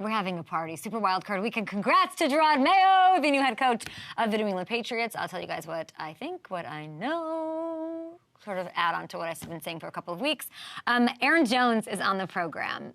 We're having a party. Super Wildcard Weekend. Congrats to Gerard Mayo, the new head coach of the New England Patriots. I'll tell you guys what I think, what I know, sort of add on to what I've been saying for a couple of weeks. Aaron Jones is on the program.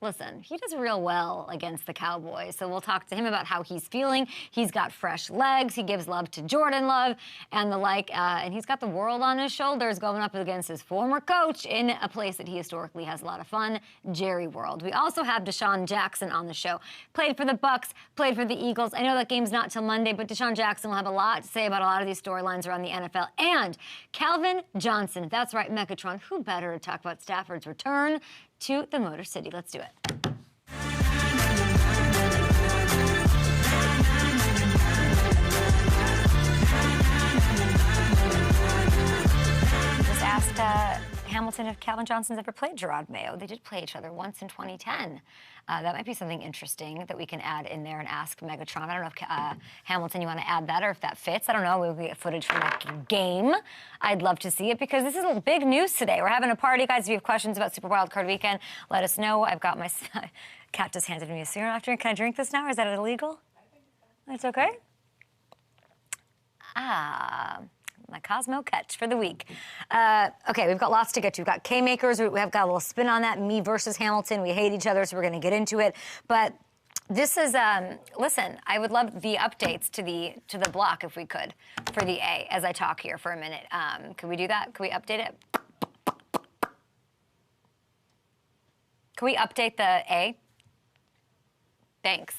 Listen, he does real well against the Cowboys, so we'll talk to him about how he's feeling. He's got fresh legs. He gives love to Jordan Love and the like, and he's got the world on his shoulders going up against his former coach in a place that he historically has a lot of fun, Jerry World. We also have Deshaun Jackson on the show. Played for the Bucks, played for the Eagles. I know that game's not till Monday, but Deshaun Jackson will have a lot to say about a lot of these storylines around the NFL. And Calvin Johnson, that's right, Megatron, who better to talk about Stafford's return to the Motor City. Let's do it. Just asked Hamilton if Calvin Johnson's ever played Gerard Mayo. They did play each other once in 2010. That might be something interesting that we can add in there and ask Megatron. I don't know if, Hamilton, you want to add that or if that fits. I don't know. We'll get footage from that game. I'd love to see it because this is big news today. We're having a party, guys. If you have questions about Super Wildcard Weekend, let us know. I've got my cat just handed me a cigarette after. Can I drink this now? Or is that illegal? It's okay? My Cosmo catch for the week. Okay, we've got lots to get to. We've got K-Makers. We have got a little spin on that. Me versus Hamilton. We hate each other, so we're going to get into it. But this is, listen, I would love the updates to the block, if we could, for the A, as I talk here for a minute. Can we do that? Can we update it? Can we update the A? Thanks.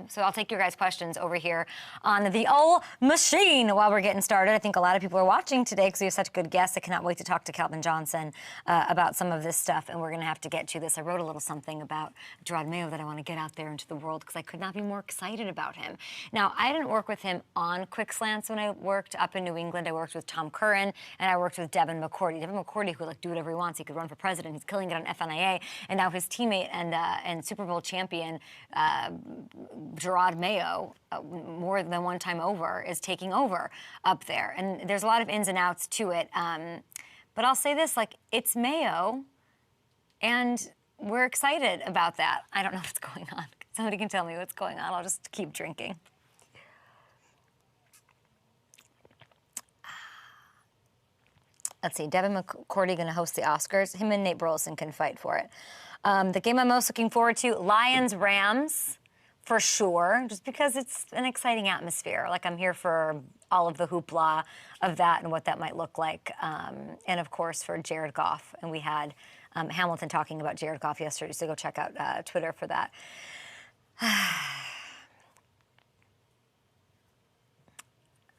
So I'll take your guys' questions over here on the old machine while we're getting started. I think a lot of people are watching today because we have such good guests. I cannot wait to talk to Calvin Johnson about some of this stuff, and we're going to have to get to this. I wrote a little something about Gerard Mayo that I want to get out there into the world because I could not be more excited about him. Now, I didn't work with him on Quick Slants when I worked up in New England. I worked with Tom Curran, and I worked with Devin McCourty. Devin McCourty, who could do whatever he wants. He could run for president. He's killing it on FNIA, and now his teammate and Super Bowl champion Gerard Mayo, more than one time over, is taking over up there. And there's a lot of ins and outs to it. But I'll say this, like, it's Mayo, and we're excited about that. I don't know what's going on. Somebody can tell me what's going on. I'll just keep drinking. Let's see, Devin McCourty going to host the Oscars. Him and Nate Burleson can fight for it. The game I'm most looking forward to, Lions-Rams. For sure, just because it's an exciting atmosphere. Like, I'm here for all of the hoopla of that and what that might look like. And, of course, for Jared Goff. And we had Hamilton talking about Jared Goff yesterday, so go check out Twitter for that.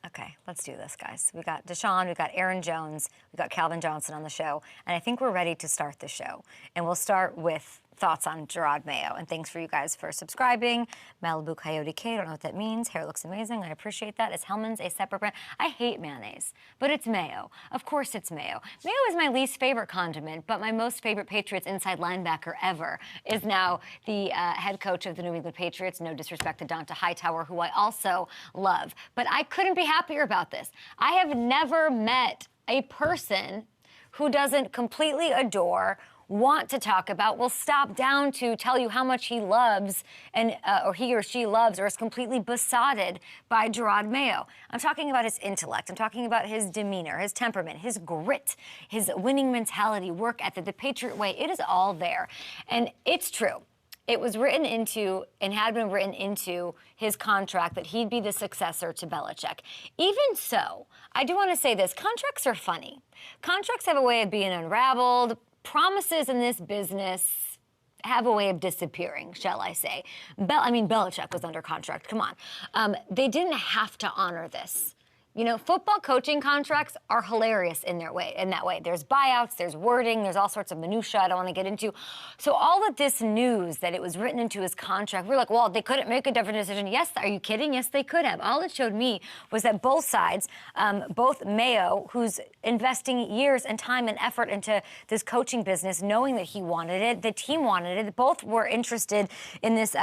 Okay, let's do this, guys. We got Deshaun, we got Aaron Jones, we got Calvin Johnson on the show, and I think we're ready to start the show. And we'll start with thoughts on Gerard Mayo. And thanks for you guys for subscribing. Malibu Coyote K, I don't know what that means. Hair looks amazing. I appreciate that. Is Hellman's a separate brand? I hate mayonnaise, but it's mayo. Of course it's mayo. Mayo is my least favorite condiment, but my most favorite Patriots inside linebacker ever is now the head coach of the New England Patriots. No disrespect to Donta Hightower, who I also love. But I couldn't be happier about this. I have never met a person who doesn't completely adore, want to talk about, will stop down to tell you how much he loves and or he or she loves or is completely besotted by Gerard Mayo. I'm talking about his intellect. I'm talking about his demeanor, his temperament, his grit, his winning mentality, work ethic, the Patriot way. It is all there. And it's true. It was written into and had been written into his contract that he'd be the successor to Belichick. Even so, I do want to say this. Contracts are funny. Contracts have a way of being unraveled. Promises in this business have a way of disappearing, shall I say. Belichick was under contract. Come on. They didn't have to honor this. You know, football coaching contracts are hilarious in that way. There's buyouts, there's wording, there's all sorts of minutia I don't want to get into. So all of this news that it was written into his contract, we're like, well, they couldn't make a different decision. Yes, are you kidding? Yes, they could have. All it showed me was that both sides, both Mayo, who's investing years and time and effort into this coaching business, knowing that he wanted it, the team wanted it, both were interested in this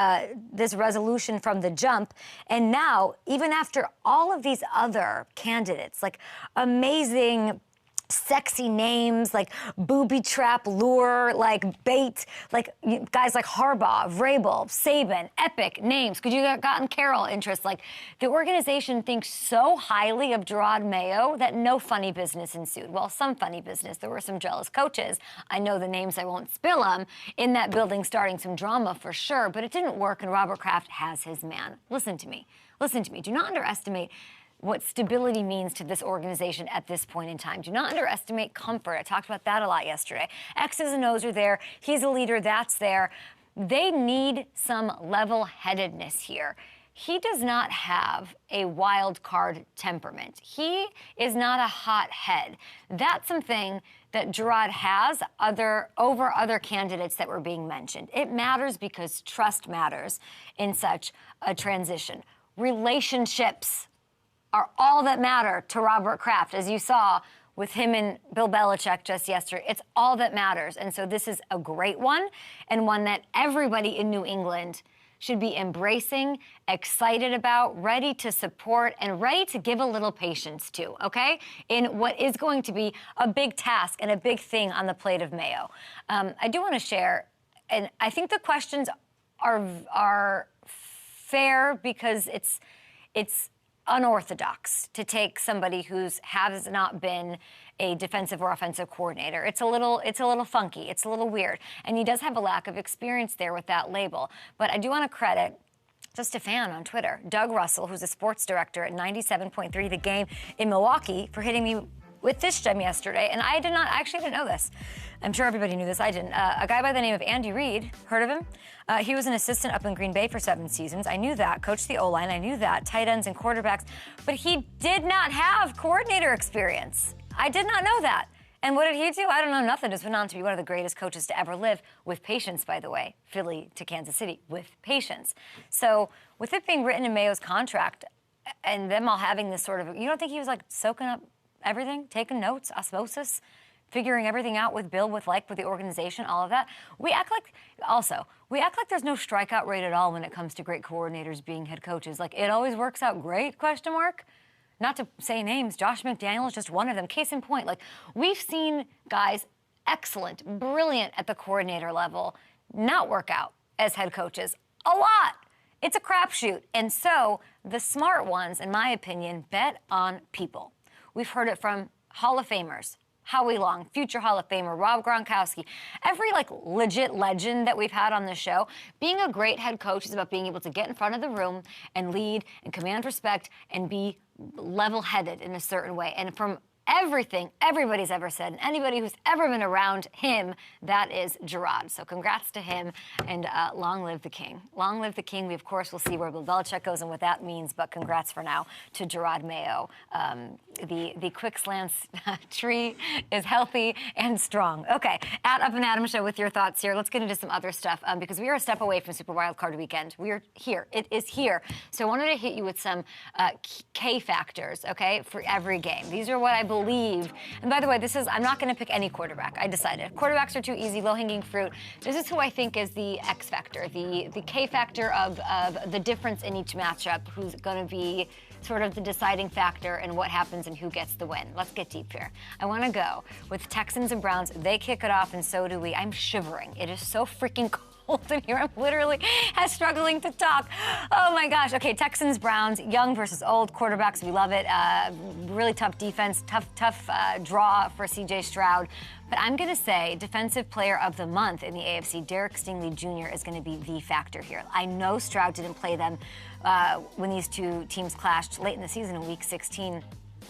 this resolution from the jump. And now, even after all of these other candidates, like amazing sexy names like booby trap, lure, like bait, like guys like Harbaugh, Vrabel, Saban, epic names. Could you have gotten Carroll interest? Like the organization thinks so highly of Gerard Mayo that no funny business ensued. Well, some funny business. There were some jealous coaches. I know the names, I won't spill them, in that building starting some drama for sure, but it didn't work and Robert Kraft has his man. Listen to me. Listen to me. Do not underestimate what stability means to this organization at this point in time. Do not underestimate comfort. I talked about that a lot yesterday. X's and O's are there. He's a leader. That's there. They need some level-headedness here. He does not have a wild card temperament. He is not a hot head. That's something that Gerard has over other candidates that were being mentioned. It matters because trust matters in such a transition. Relationships are all that matter to Robert Kraft, as you saw with him and Bill Belichick just yesterday. It's all that matters. And so this is a great one, and one that everybody in New England should be embracing, excited about, ready to support, and ready to give a little patience to, okay? In what is going to be a big task and a big thing on the plate of Mayo. I do want to share, and I think the questions are fair because it's unorthodox to take somebody who's has not been a defensive or offensive coordinator. It's a little funky. It's a little weird. And he does have a lack of experience there with that label. But I do want to credit just a fan on Twitter, Doug Russell, who's a sports director at 97.3 The Game in Milwaukee, for hitting me with this gem yesterday. And I actually didn't know this. I'm sure everybody knew this. I didn't. A guy by the name of Andy Reid, heard of him? He was an assistant up in Green Bay for 7 seasons. I knew that. Coached the O-line. I knew that. Tight ends and quarterbacks. But he did not have coordinator experience. I did not know that. And what did he do? I don't know, nothing. Just went on to be one of the greatest coaches to ever live, with patience, by the way. Philly to Kansas City, with patience. So with it being written in Mayo's contract and them all having this sort of, you don't think he was like soaking up everything, taking notes, osmosis, figuring everything out with Bill, with the organization, all of that? We act like there's no strikeout rate at all when it comes to great coordinators being head coaches. Like, it always works out great, question mark? Not to say names, Josh McDaniels is just one of them. Case in point, like, we've seen guys excellent, brilliant at the coordinator level not work out as head coaches a lot. It's a crapshoot. And so the smart ones, in my opinion, bet on people. We've heard it from Hall of Famers, Howie Long, future Hall of Famer, Rob Gronkowski, every legit legend that we've had on the show. Being a great head coach is about being able to get in front of the room and lead and command respect and be level-headed in a certain way. And from everything everybody's ever said, and anybody who's ever been around him, that is Gerard. So congrats to him, and long live the king. Long live the king. We, of course, will see where Bill Belichick goes and what that means, but congrats for now to Gerard Mayo. The quick slants tree is healthy and strong. Okay, at Up and Adam Show with your thoughts here. Let's get into some other stuff, because we are a step away from Super Wildcard Weekend. We are here. It is here. So I wanted to hit you with some K factors, okay, for every game. These are what I believe. And by the way, I'm not going to pick any quarterback. I decided. Quarterbacks are too easy, low-hanging fruit. This is who I think is the X factor, the K factor of the difference in each matchup, who's going to be sort of the deciding factor in what happens and who gets the win. Let's get deep here. I want to go with Texans and Browns. They kick it off, and so do we. I'm shivering. It is so freaking cold in here. I'm literally struggling to talk. Oh my gosh. Okay, Texans, Browns, young versus old quarterbacks. We love it. Really tough defense, tough draw for C.J. Stroud. But I'm going to say Defensive Player of the Month in the AFC, Derek Stingley Jr. is going to be the factor here. I know Stroud didn't play them when these two teams clashed late in the season in Week 16.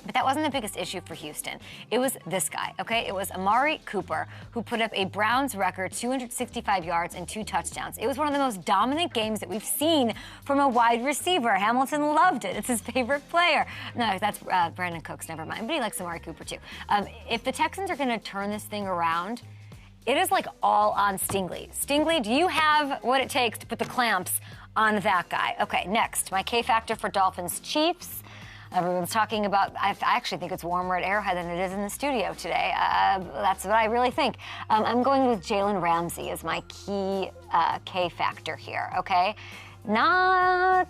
But that wasn't the biggest issue for Houston. It was this guy, okay? It was Amari Cooper, who put up a Browns record 265 yards and 2 touchdowns. It was one of the most dominant games that we've seen from a wide receiver. Hamilton loved it. It's his favorite player. No, that's Brandon Cooks, never mind. But he likes Amari Cooper, too. If the Texans are going to turn this thing around, it is like all on Stingley. Stingley, do you have what it takes to put the clamps on that guy? Okay, next, my K factor for Dolphins Chiefs. Everyone's talking about, I actually think it's warmer at Arrowhead than it is in the studio today. That's what I really think. I'm going with Jalen Ramsey as my key K factor here, okay? Not,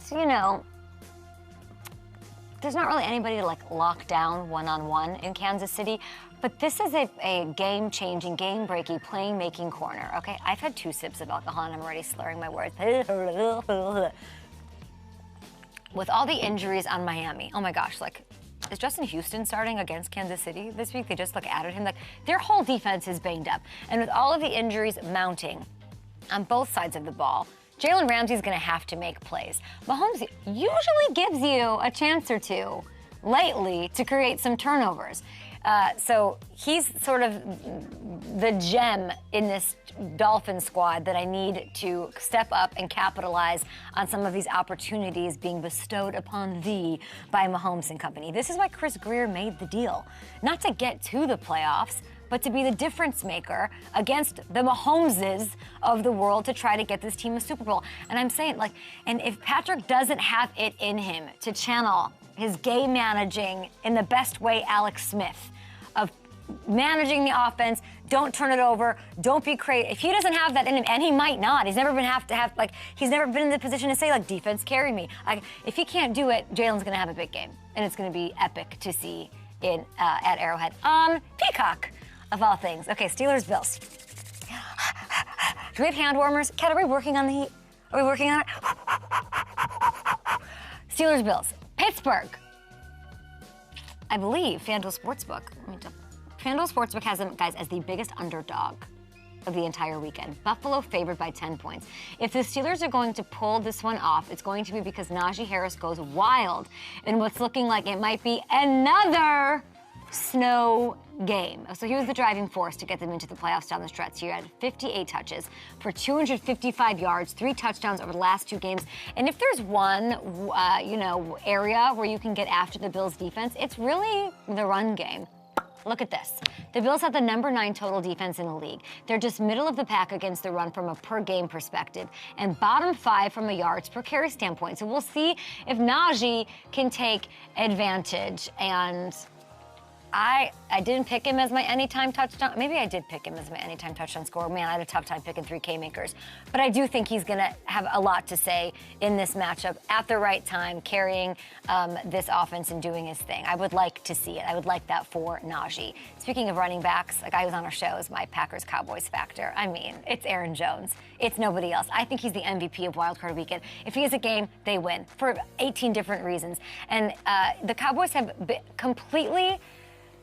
there's not really anybody to lock down one-on-one in Kansas City, But this is a game-changing, game-breaking, playing-making corner, okay? I've had 2 sips of alcohol and I'm already slurring my words. With all the injuries on Miami, oh my gosh, like, is Justin Houston starting against Kansas City this week? They just added him. Like, their whole defense is banged up. And with all of the injuries mounting on both sides of the ball, Jalen Ramsey's gonna have to make plays. Mahomes usually gives you a chance or two lately to create some turnovers. So he's sort of the gem in this Dolphins squad that I need to step up and capitalize on some of these opportunities being bestowed upon thee by Mahomes and company. This is why Chris Greer made the deal. Not to get to the playoffs, but to be the difference maker against the Mahomeses of the world to try to get this team a Super Bowl. And I'm saying, like, and if Patrick doesn't have it in him to channel his game managing in the best way Alex Smith of managing the offense, don't turn it over, don't be crazy. If he doesn't have that in him, and he might not, he's never been he's never been in the position to say, like, defense carry me. If he can't do it, Jalen's gonna have a big game, and it's gonna be epic to see in at Arrowhead on Peacock, of all things. Okay, Steelers, Bills. Do we have hand warmers? Kat, are we working on the heat? Are we working on it? Steelers, Bills. Pittsburgh. I believe FanDuel Sportsbook. FanDuel Sportsbook has them, guys, as the biggest underdog of the entire weekend. Buffalo favored by 10 points. If the Steelers are going to pull this one off, it's going to be because Najee Harris goes wild in what's looking like it might be another snow game. So he was the driving force to get them into the playoffs down the stretch. He had 58 touches for 255 yards, 3 touchdowns over the last 2 games. And if there's one, area where you can get after the Bills' defense, it's really the run game. Look at this. The Bills have the number 9 total defense in the league. They're just middle of the pack against the run from a per game perspective and bottom 5 from a yards per carry standpoint. So we'll see if Najee can take advantage. And I didn't pick him as my anytime touchdown. Maybe I did pick him as my anytime touchdown scorer. Man, I had a tough time picking 3 K-makers. But I do think he's going to have a lot to say in this matchup at the right time, carrying this offense and doing his thing. I would like to see it. I would like that for Najee. Speaking of running backs, a guy who's on our show is my Packers-Cowboys factor. I mean, it's Aaron Jones. It's nobody else. I think he's the MVP of Wild Card Weekend. If he has a game, they win for 18 different reasons. And the Cowboys have completely...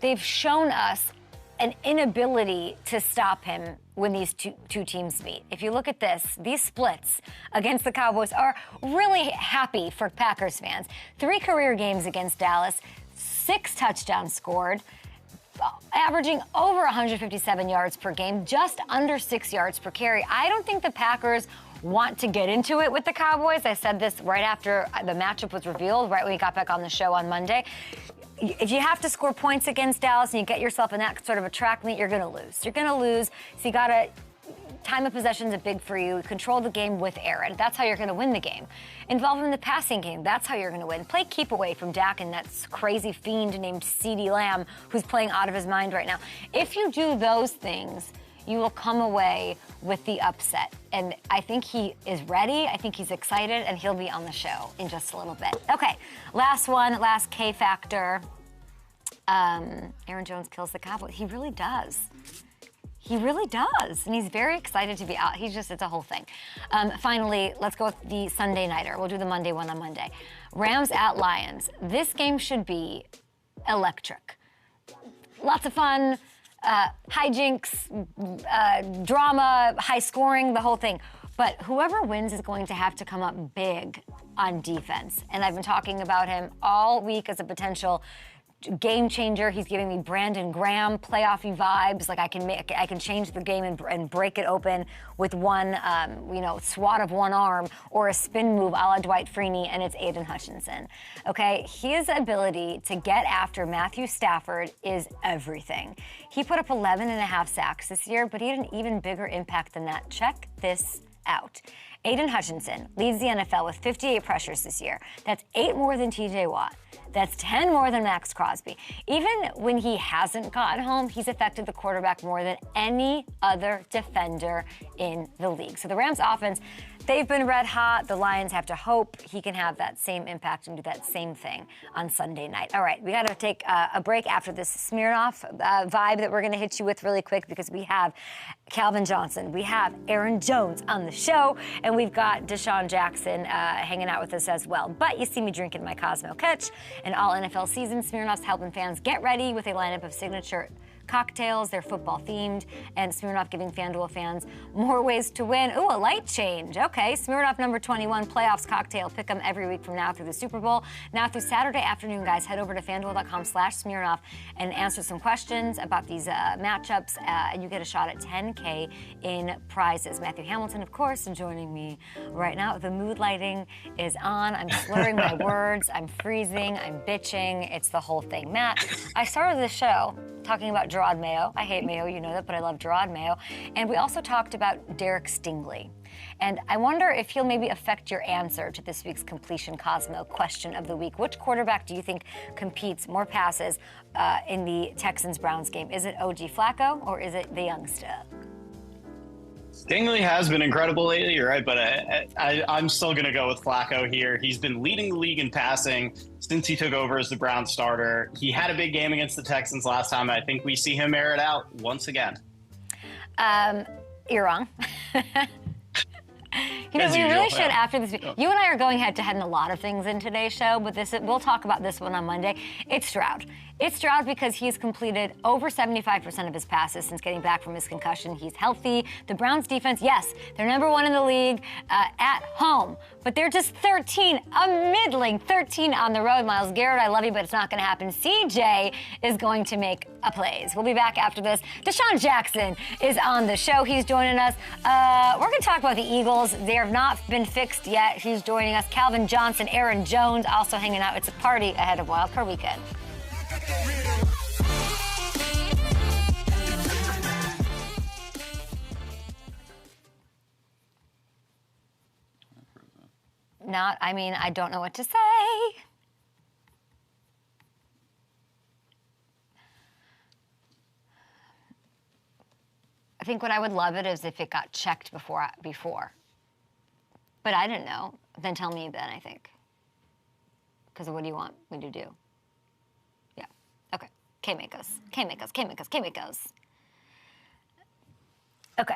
They've shown us an inability to stop him when these two teams meet. If you look at this, these splits against the Cowboys are really happy for Packers fans. 3 career games against Dallas, 6 touchdowns scored, averaging over 157 yards per game, just under 6 yards per carry. I don't think the Packers want to get into it with the Cowboys. I said this right after the matchup was revealed, right when we got back on the show on Monday. If you have to score points against Dallas and you get yourself in that sort of a track meet, you're going to lose. You're going to lose, so you got to time of possession is big for you. Control the game with Aaron. That's how you're going to win the game. Involve him in the passing game. That's how you're going to win. Play keep away from Dak and that crazy fiend named CeeDee Lamb who's playing out of his mind right now. If you do those things, you will come away with the upset. And I think he is ready. I think he's excited, and he'll be on the show in just a little bit. Okay, last one, last K factor. Aaron Jones kills the Cowboys. He really does. He really does. And he's very excited to be out. It's a whole thing. Finally, let's go with the Sunday nighter. We'll do the Monday one on Monday. Rams at Lions. This game should be electric. Lots of fun. Hijinks, drama, high scoring, the whole thing. But whoever wins is going to have to come up big on defense. And I've been talking about him all week as a potential game changer. He's giving me Brandon Graham playoffy vibes. Like I can change the game and break it open with one, swat of one arm or a spin move a la Dwight Freeney, and it's Aiden Hutchinson. Okay, his ability to get after Matthew Stafford is everything. He put up 11.5 sacks this year, but he had an even bigger impact than that. Check this out. Aiden Hutchinson leads the NFL with 58 pressures this year. That's 8 more than TJ Watt. That's 10 more than Max Crosby. Even when he hasn't gotten home, he's affected the quarterback more than any other defender in the league. So the Rams offense, They've been red hot. The Lions have to hope he can have that same impact and do that same thing on Sunday night. All right, we got to take a break after this Smirnoff vibe that we're going to hit you with really quick, because we have Calvin Johnson, we have Aaron Jones on the show, and we've got Deshaun Jackson hanging out with us as well. But you see me drinking my Cosmo Catch, and all NFL season, Smirnoff's helping fans get ready with a lineup of signature cocktails. They're football themed, and Smirnoff giving FanDuel fans more ways to win. Ooh, a light change. Okay, Smirnoff number 21 playoffs cocktail. Pick them every week from now through the Super Bowl. Now through Saturday afternoon, guys, head over to FanDuel.com/Smirnoff and answer some questions about these matchups, and you get a shot at $10K in prizes. Matthew Hamilton, of course, joining me right now. The mood lighting is on. I'm slurring my words. I'm freezing. I'm bitching. It's the whole thing. Matt, I started the show talking about Gerard Mayo. I hate Mayo, you know that, but I love Gerard Mayo. And we also talked about Derek Stingley. And I wonder if he'll maybe affect your answer to this week's Completion Cosmo question of the week. Which quarterback do you think competes more passes in the Texans-Browns game? Is it OG Flacco or is it the youngster? Stingley has been incredible lately, you're right, but I'm still going to go with Flacco here. He's been leading the league in passing since he took over as the Browns starter. He had a big game against the Texans last time. I think we see him air it out once again. You're wrong. You know, we really should after this. You and I are going head-to-head in a lot of things in today's show, but we'll talk about this one on Monday. It's Stroud. It's Stroud because he's completed over 75% of his passes since getting back from his concussion. He's healthy. The Browns defense, yes, they're number one in the league at home, but they're just 13, a middling 13 on the road. Myles Garrett, I love you, but it's not going to happen. CJ is going to make a plays. We'll be back after this. Deshaun Jackson is on the show. He's joining us. We're going to talk about the Eagles. They have not been fixed yet. He's joining us. Calvin Johnson, Aaron Jones also hanging out. It's a party ahead of Wildcard Weekend. I don't know what to say. I think what I would love it is if it got checked before. But I didn't know. Then tell me then, I think. Because what do you want me to do? Yeah. Okay. K-Makos. Okay.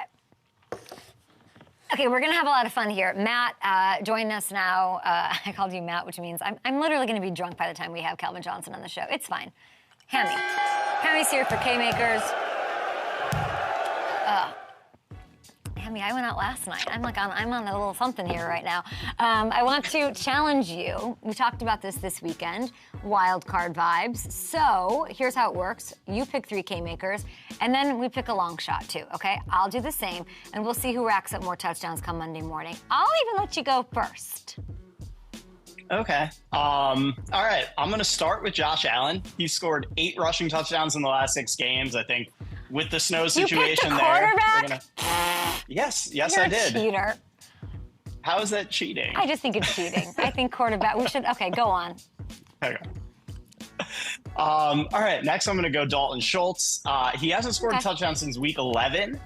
Okay, we're going to have a lot of fun here. Matt, join us now. I called you Matt, which means I'm literally going to be drunk by the time we have Calvin Johnson on the show. It's fine. Hammy's here for K-Makers. Hammy, I went out last night. I'm on a little something here right now. I want to challenge you. We talked about this weekend, wild card vibes. So here's how it works. You pick 3 K-Makers, and then we pick a long shot too, okay? I'll do the same, and we'll see who racks up more touchdowns come Monday morning. I'll even let you go first. Okay. All right. I'm going to start with Josh Allen. He scored 8 rushing touchdowns in the last 6 games. I think with the snow situation you picked a quarterback? Yes, You're I did. A cheater. How is that cheating? I just think it's cheating. I think quarterback. Okay, go on. Okay. All right. Next, I'm going to go Dalton Schultz. He hasn't scored a touchdown since week 11,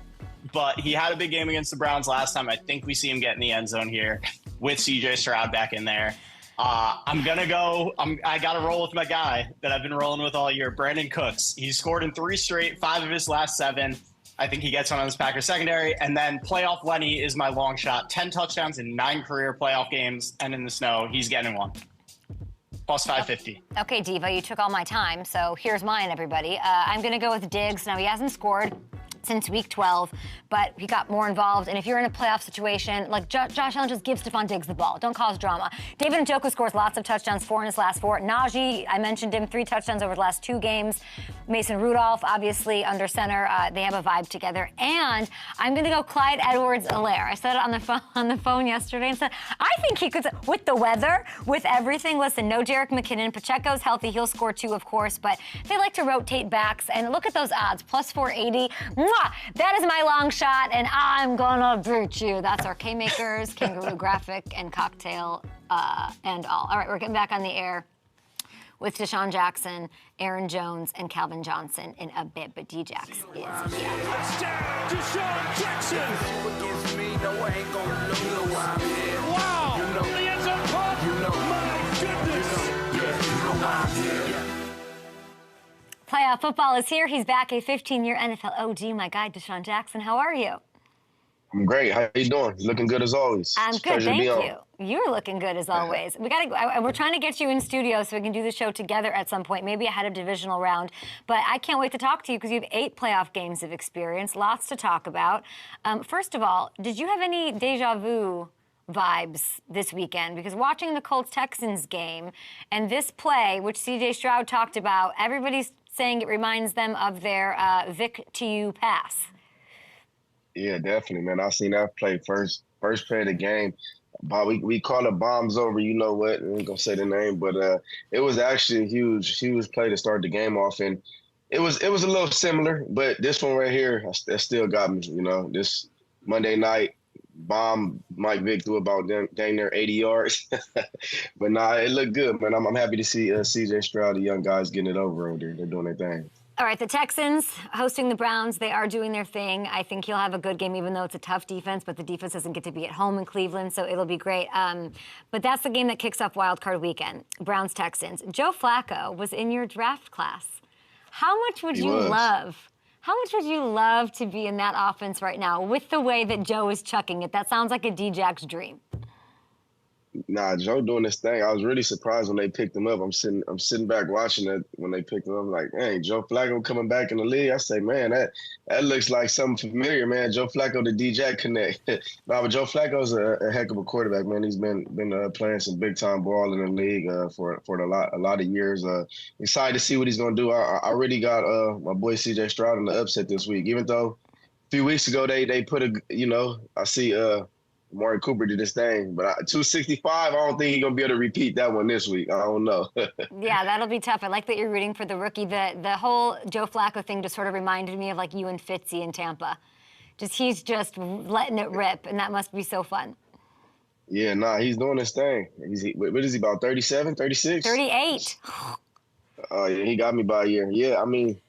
but he had a big game against the Browns last time. I think we see him get in the end zone here with CJ Stroud back in there. I got to roll with my guy that I've been rolling with all year, Brandon Cooks. He's scored in 3 straight, 5 of his last 7. I think he gets one on this Packers secondary. And then playoff Lenny is my long shot. 10 touchdowns in 9 career playoff games, and in the snow, he's getting one. Plus 550. Okay, Diva, you took all my time, so here's mine, everybody. I'm going to go with Diggs. Now, he hasn't scored since week 12, but he got more involved. And if you're in a playoff situation, like Josh Allen just gives Stephon Diggs the ball. Don't cause drama. David Njoku scores lots of touchdowns, 4 in his last 4. Najee, I mentioned him, 3 touchdowns over the last 2 games. Mason Rudolph, obviously under center. They have a vibe together. And I'm going to go Clyde Edwards-Helaire. I said it on the phone yesterday and said, I think he could, with the weather, with everything. Listen, no Jerick McKinnon. Pacheco's healthy. He'll score 2, of course, but they like to rotate backs. And look at those odds, plus 480. Mwah! That is my long shot, and I'm gonna beat you. That's our K-Makers, Kangaroo Graphic, and Cocktail, and all. All right, we're getting back on the air with Deshaun Jackson, Aaron Jones, and Calvin Johnson in a bit, but D-Jax is here. Touchdown, Deshaun Jackson. Wow. The end zone punt. My goodness. Playoff football is here. He's back, a 15-year NFL OG. My guy, Deshaun Jackson. How are you? I'm great. How you doing? Looking good as always. I'm It's a good, pleasure to thank be on. you. You're looking good as always. We're trying to get you in studio so we can do the show together at some point, maybe ahead of divisional round. But I can't wait to talk to you because you have 8 playoff games of experience, lots to talk about. First of all, did you have any deja vu vibes this weekend? Because watching the Colts-Texans game and this play, which C.J. Stroud talked about, everybody's saying it reminds them of their Vic to you pass. Yeah, definitely, man. I seen that play first play of the game. But we call it bombs over. You know what? I ain't gonna say the name, but it was actually a huge play to start the game off, and it was a little similar. But this one right here, that still got me. You know, this Monday night bomb Mike Vick threw about dang near 80 yards, but nah, it looked good, man. I'm happy to see C.J. Stroud, the young guys, getting it over there. They're doing their thing. All right, the Texans hosting the Browns. They are doing their thing. I think he'll have a good game, even though it's a tough defense, but the defense doesn't get to be at home in Cleveland, so it'll be great. But that's the game that kicks off Wild Card Weekend, Browns-Texans. Joe Flacco was in your draft class. How much would you love to be in that offense right now with the way that Joe is chucking it? That sounds like a D-Jax dream. Nah, Joe doing this thing. I was really surprised when they picked him up. I'm sitting back watching it when they picked him up. I'm like, dang, Joe Flacco coming back in the league. I say, man, that looks like something familiar, man. Joe Flacco to D-Jack connect. Nah, but Joe Flacco's a heck of a quarterback, man. He's been playing some big time ball in the league for a lot of years. Excited to see what he's gonna do. I really got my boy C.J. Stroud in the upset this week. Even though a few weeks ago they put I see Amari Cooper did this thing, but 265, I don't think he's going to be able to repeat that one this week. I don't know. Yeah, that'll be tough. I like that you're rooting for the rookie. The whole Joe Flacco thing just sort of reminded me of like you and Fitzy in Tampa. He's just letting it rip, and that must be so fun. Yeah, nah, he's doing his thing. What is he, about 37, 36? 38. Yeah, he got me by a year. Yeah, I mean,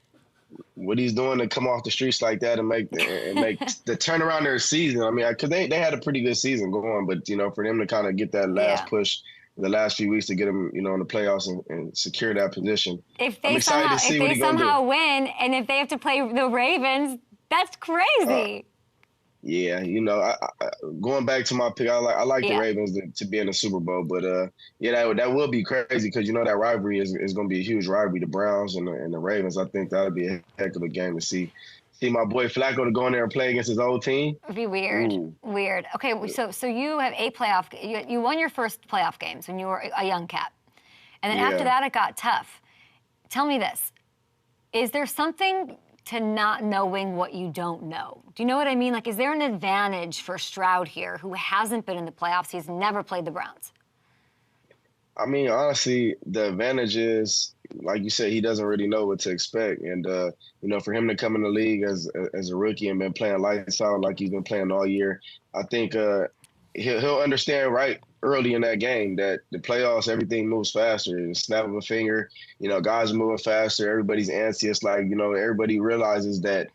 what he's doing to come off the streets like that and make the turnaround their season. I mean, because they had a pretty good season going, but for them to kind of get that last push the last few weeks to get them, in the playoffs and secure that position. If they somehow win, and if they have to play the Ravens, that's crazy. Yeah, going back to my pick, I like the Ravens to be in the Super Bowl, but that will be crazy because that rivalry is going to be a huge rivalry, the Browns and the Ravens. I think that would be a heck of a game to see my boy Flacco to go in there and play against his old team. It'd be weird. Ooh. Weird. Okay, so you have 8 playoff. You won your first playoff games when you were a young cat, and then after that it got tough. Tell me this: is there something to not knowing what you don't know? Do you know what I mean? Like, is there an advantage for Stroud here, who hasn't been in the playoffs? He's never played the Browns. I mean, honestly, the advantage is, like you said, he doesn't really know what to expect. And, for him to come in the league as a rookie and been playing lights out like he's been playing all year, I think he'll understand right early in that game that the playoffs, everything moves faster. The snap of a finger, guys are moving faster. Everybody's antsy. It's like, everybody realizes that,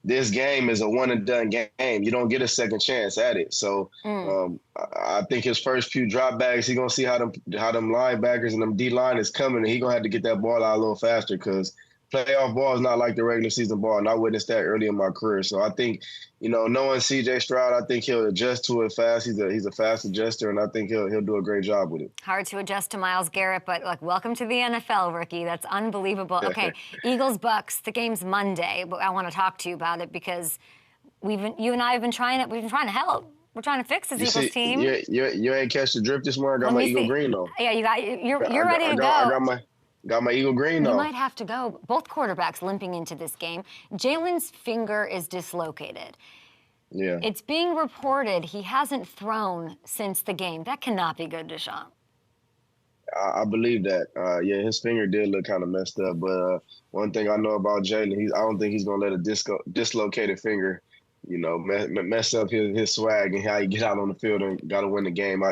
this game is a one and done game. You don't get a second chance at it. So I think his first few dropbacks, he's going to see how them linebackers and them D-line is coming, and he's going to have to get that ball out a little faster because playoff ball is not like the regular season ball, and I witnessed that early in my career. So I think, knowing C.J. Stroud, I think he'll adjust to it fast. He's a fast adjuster, and I think he'll do a great job with it. Hard to adjust to Myles Garrett, but welcome to the NFL, rookie. That's unbelievable. Okay, Eagles-Bucks. The game's Monday, but I want to talk to you about it because you and I have been trying it. We've been trying to help. We're trying to fix this Eagles team. You ain't catch the drift this morning. I got my Eagle green though. Yeah, you're ready to go. Got my Eagle green though. You might have to go. Both quarterbacks limping into this game. Jalen's finger is dislocated. Yeah. It's being reported he hasn't thrown since the game. That cannot be good, Deshaun. I believe that. His finger did look kind of messed up. But one thing I know about Jalen, I don't think he's going to let a dislocated finger, mess up his swag and how he get out on the field and got to win the game.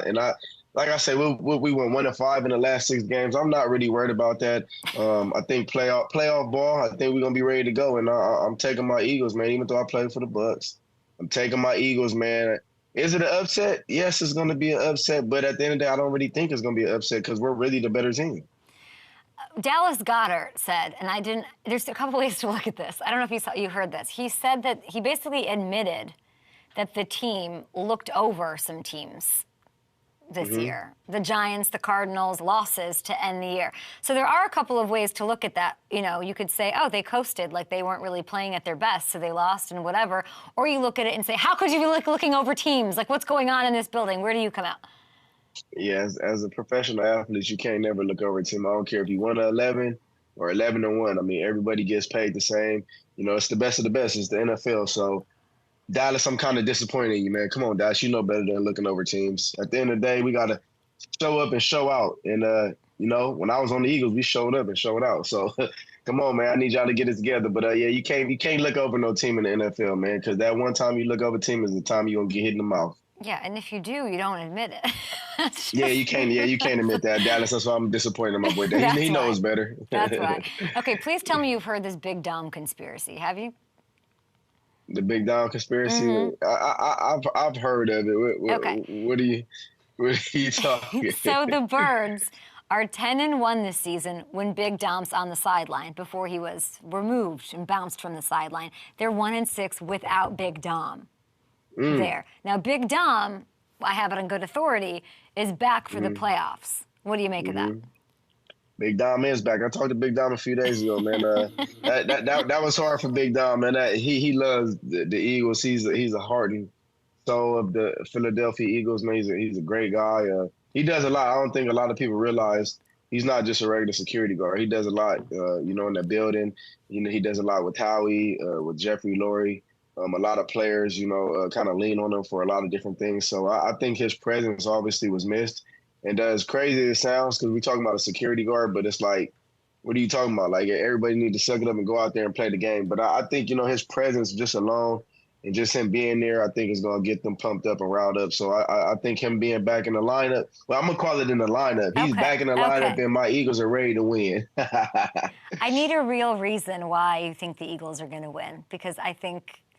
like I said, we went 1-5 in the last 6 games. I'm not really worried about that. I think playoff ball. I think we're gonna be ready to go. And I'm taking my Eagles, man. Even though I play for the Bucks, I'm taking my Eagles, man. Is it an upset? Yes, it's gonna be an upset. But at the end of the day, I don't really think it's gonna be an upset because we're really the better team. Dallas Goddard said, and I didn't. There's a couple ways to look at this. I don't know if you heard this. He said that he basically admitted that the team looked over some teams this year. The Giants, the Cardinals, losses to end the year. So there are a couple of ways to look at that. You know, you could say, oh, they coasted, like they weren't really playing at their best, so they lost and whatever. Or you look at it and say, how could you be looking over teams? Like, what's going on in this building? Where do you come out? Yeah, as a professional athlete, you can't never look over a team. I don't care if you won 11 or 11-1. I mean, everybody gets paid the same. You know, it's the best of the best. It's the NFL. So, Dallas, I'm kind of disappointed in you, man. Come on, Dallas. You know better than looking over teams. At the end of the day, we got to show up and show out. And, you know, when I was on the Eagles, we showed up and showed out. So, come on, man. I need y'all to get it together. But, yeah, you can't look over no team in the NFL, man, because that one time you look over a team is the time you're going to get hit in the mouth. Yeah, and if you do, you don't admit it. Yeah, you can't admit that, Dallas. That's why I'm disappointed in my boy. He knows better. That's why. Okay, please tell me you've heard this Big Dom conspiracy. Have you? The Big Dom conspiracy? I've heard of it. Okay. What are you talking? So the Birds are 10-1 this season when Big Dom's on the sideline. Before he was removed and bounced from the sideline, they're 1-6 without Big Dom. There. Now, Big Dom, I have it on good authority, is back for the playoffs. What do you make of that? Big Dom is back. I talked to Big Dom a few days ago, man. That was hard for Big Dom, man. He loves the Eagles. He's a heart and soul of the Philadelphia Eagles, man. He's a great guy. He does a lot. I don't think a lot of people realize he's not just a regular security guard. He does a lot, you know, in the building. You know, he does a lot with Howie, with Jeffrey Lurie. A lot of players, you know, kind of lean on him for a lot of different things. So I think his presence obviously was missed. And as crazy as it sounds, because we're talking about a security guard, but it's like, what are you talking about? Like, everybody need to suck it up and go out there and play the game. But I think, you know, his presence just alone and just him being there, I think is going to get them pumped up and riled up. So I think him being back in the lineup, well, I'm going to call it in the lineup. He's back in the lineup, and my Eagles are ready to win. I need a real reason why you think the Eagles are going to win, because I think –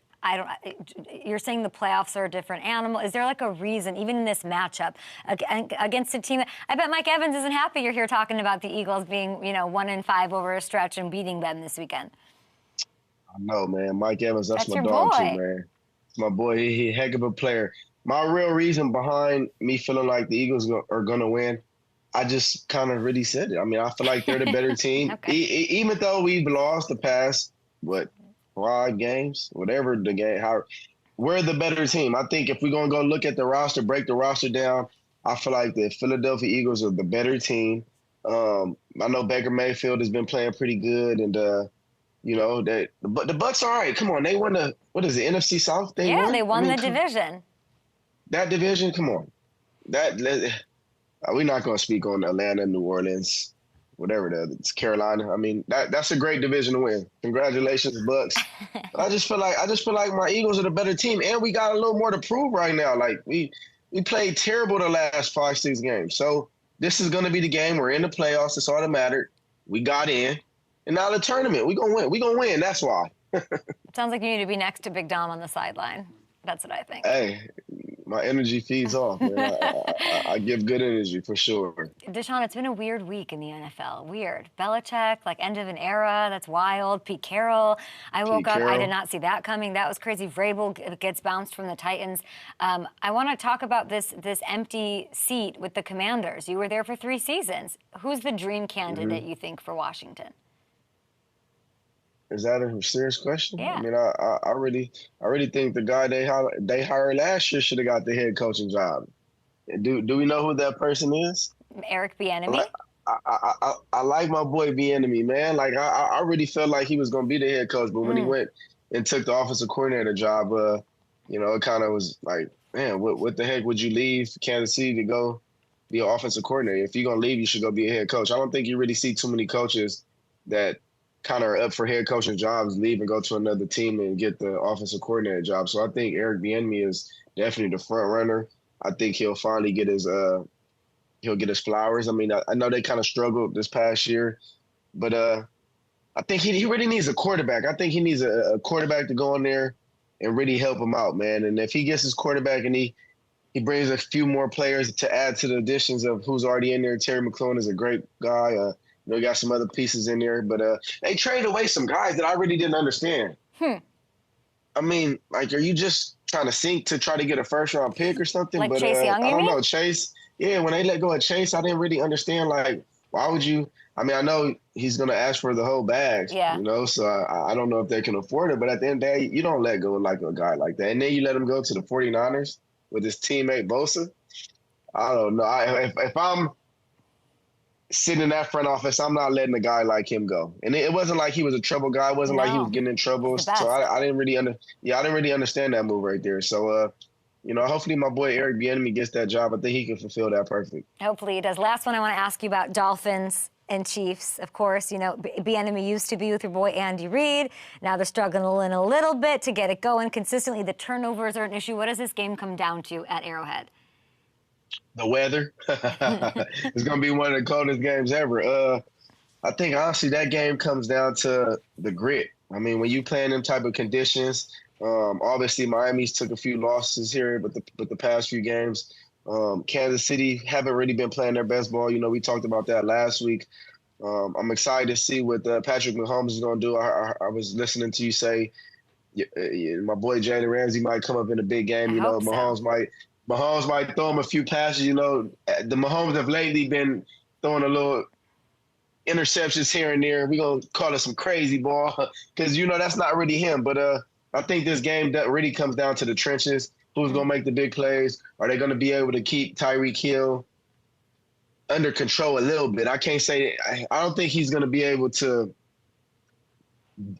you're saying the playoffs are a different animal. Is there like a reason, even in this matchup against a team? I bet Mike Evans isn't happy you're here talking about the Eagles being, you know, 1-5 over a stretch and beating them this weekend. I know, man. Mike Evans, that's my your dog boy. too, man. It's my boy. He a heck of a player. My real reason behind me feeling like the Eagles are going to win, I just kind of really said it. I mean, I feel like they're the better team. Okay. Even though we've lost the past, 5 games, whatever the game, we're the better team. I think if we're going to go look at the roster, break the roster down, I feel like the Philadelphia Eagles are the better team. I know Baker Mayfield has been playing pretty good, and, you know, the Bucks are all right. Come on, they won the NFC South? They won the division. That division, come on. We're not going to speak on Atlanta, New Orleans, whatever it's Carolina. I mean, that's a great division to win. Congratulations, Bucks. But I just feel like my Eagles are the better team, and we got a little more to prove right now. Like we played terrible the last 5-6 games. So this is going to be the game. We're in the playoffs. That's all that mattered. We got in, and now the tournament. We're gonna win. We're gonna win. That's why. Sounds like you need to be next to Big Dom on the sideline. That's what I think. Hey, my energy feeds off, man. I give good energy for sure. Deshaun, it's been a weird week in the NFL. Weird. Belichick, like end of an era. That's wild. Pete Carroll. I woke up. I did not see that coming. That was crazy. Vrabel gets bounced from the Titans. I want to talk about this empty seat with the Commanders. You were there for 3 seasons. Who's the dream candidate you think for Washington? Is that a serious question? Yeah. I mean, I really think the guy they hired last year should have got the head coaching job. Do we know who that person is? Eric Bieniemy. I like my boy Bieniemy, man. Like I really felt like he was going to be the head coach, but when he went and took the offensive coordinator job, you know, it kind of was like, man, what the heck would you leave Kansas City to go be an offensive coordinator? If you're going to leave, you should go be a head coach. I don't think you really see too many coaches that kind of are up for head coaching jobs, leave and go to another team and get the offensive coordinator job. So I think Eric Bieniemy is definitely the front runner. I think he'll finally get his he'll get his flowers. I mean, I know they kind of struggled this past year, but I think he really needs a quarterback. I think he needs a quarterback to go in there and really help him out, man. And if he gets his quarterback and he brings a few more players to add to the additions of who's already in there. Terry McLaurin is a great guy. He got some other pieces in there, but they traded away some guys that I really didn't understand. I mean, like, are you just trying to sink to try to get a first-round pick or something? Like but Chase Young, I you don't mean? know. Chase, yeah, when they let go of Chase, I didn't really understand, like, why would you – I mean, I know he's going to ask for the whole bag, so I don't know if they can afford it. But at the end of the day, you don't let go of like a guy like that. And then you let him go to the 49ers with his teammate Bosa. I don't know. If I'm sitting in that front office, I'm not letting a guy like him go. And it wasn't like he was a trouble guy. It wasn't like he was getting in trouble. So I didn't really understand that move right there. So hopefully my boy Eric Bieniemy gets that job. I think he can fulfill that perfect. Hopefully he does. Last one I want to ask you about, Dolphins and Chiefs. Of course, Bieniemy used to be with your boy Andy Reid. Now they're struggling a little bit to get it going consistently. The turnovers are an issue. What does this game come down to at Arrowhead? The weather. It's going to be one of the coldest games ever. I think, honestly, that game comes down to the grit. I mean, when you play in them type of conditions, obviously Miami's took a few losses here, but the past few games, Kansas City haven't really been playing their best ball. We talked about that last week. I'm excited to see what Patrick Mahomes is going to do. I was listening to you say my boy Jalen Ramsey might come up in a big game. Mahomes might throw him a few passes. The Mahomes have lately been throwing a little interceptions here and there. We're going to call it some crazy ball because, that's not really him. But I think this game that really comes down to the trenches. Who's going to make the big plays? Are they going to be able to keep Tyreek Hill under control a little bit? I can't say – I don't think he's going to be able to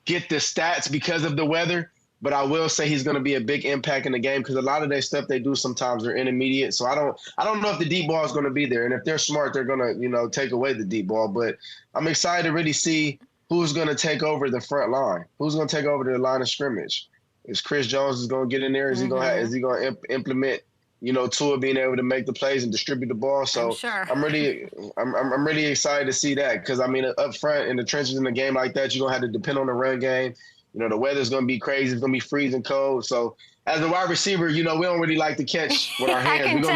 get the stats because of the weather, but I will say he's going to be a big impact in the game because a lot of that stuff they do sometimes are intermediate. So I don't know if the deep ball is going to be there. And if they're smart, they're going to, take away the deep ball. But I'm excited to really see who's going to take over the front line, who's going to take over the line of scrimmage. Is Chris Jones is going to get in there? Is he going to implement, Tua being able to make the plays and distribute the ball? So I'm really excited to see that because I mean up front in the trenches in a game like that, you're going to have to depend on the run game. The weather's going to be crazy. It's going to be freezing cold. So as a wide receiver, we don't really like to catch with our hands.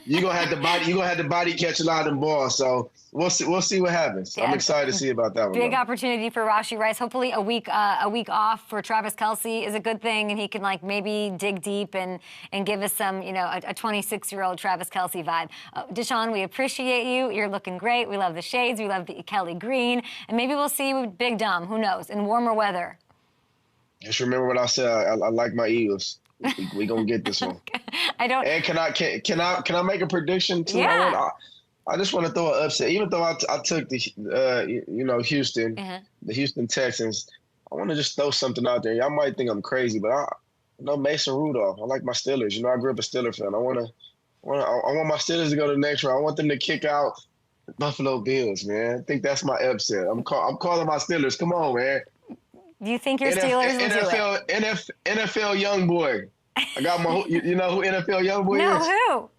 You're going to have to body catch a lot of them balls. So we'll see what happens. Yeah, I'm excited to see about that one. Big opportunity for Rashee Rice. Hopefully a week off for Travis Kelce is a good thing, and he can maybe dig deep and give us some, a 26-year-old Travis Kelce vibe. Deshaun, we appreciate you. You're looking great. We love the shades. We love the Kelly green. And maybe we'll see you with Big Dom. Who knows? In warmer weather. Just remember what I said. I like my Eagles. We gonna get this one. I don't. And can I make a prediction too? Yeah. I just want to throw an upset. Even though I took the Houston, the Houston Texans, I want to just throw something out there. Y'all might think I'm crazy, but I know Mason Rudolph. I like my Steelers. I grew up a Steelers fan. I want my Steelers to go to the next round. I want them to kick out the Buffalo Bills, man. I think that's my upset. I'm calling my Steelers. Come on, man. Do you think your Steelers will do it? NFL young boy. I got my. You know who NFL young boy is? No,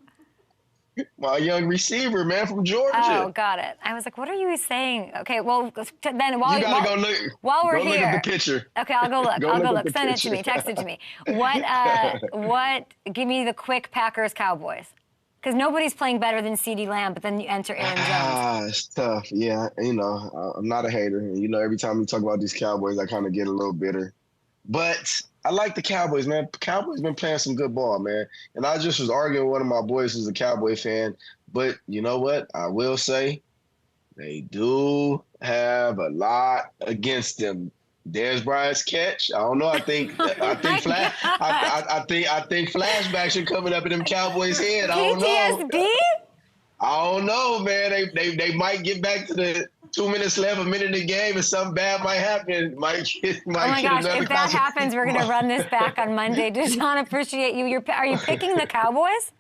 who? My young receiver, man, from Georgia. Oh, got it. I was like, what are you saying? Okay, well, then while we're go here. Look at the picture. Okay, I'll go look. I'll go look. Send it to picture. me. Text it to me. What? Give me the quick Packers Cowboys. Because nobody's playing better than CeeDee Lamb, but then you enter Aaron Jones. It's tough. Yeah, I'm not a hater. Every time we talk about these Cowboys, I kind of get a little bitter. But I like the Cowboys, man. Cowboys been playing some good ball, man. And I just was arguing with one of my boys who's a Cowboy fan. But you know what? I will say they do have a lot against them. Dez Bryant's catch. I don't know. I think flashbacks are coming up in them Cowboys' head. I don't know. PTSD? I don't know, man. They might get back to the 2 minutes left, a minute in the game, and something bad might happen. Oh my gosh! If that happens, we're gonna run this back on Monday. Deshaun, appreciate you. Are you picking the Cowboys?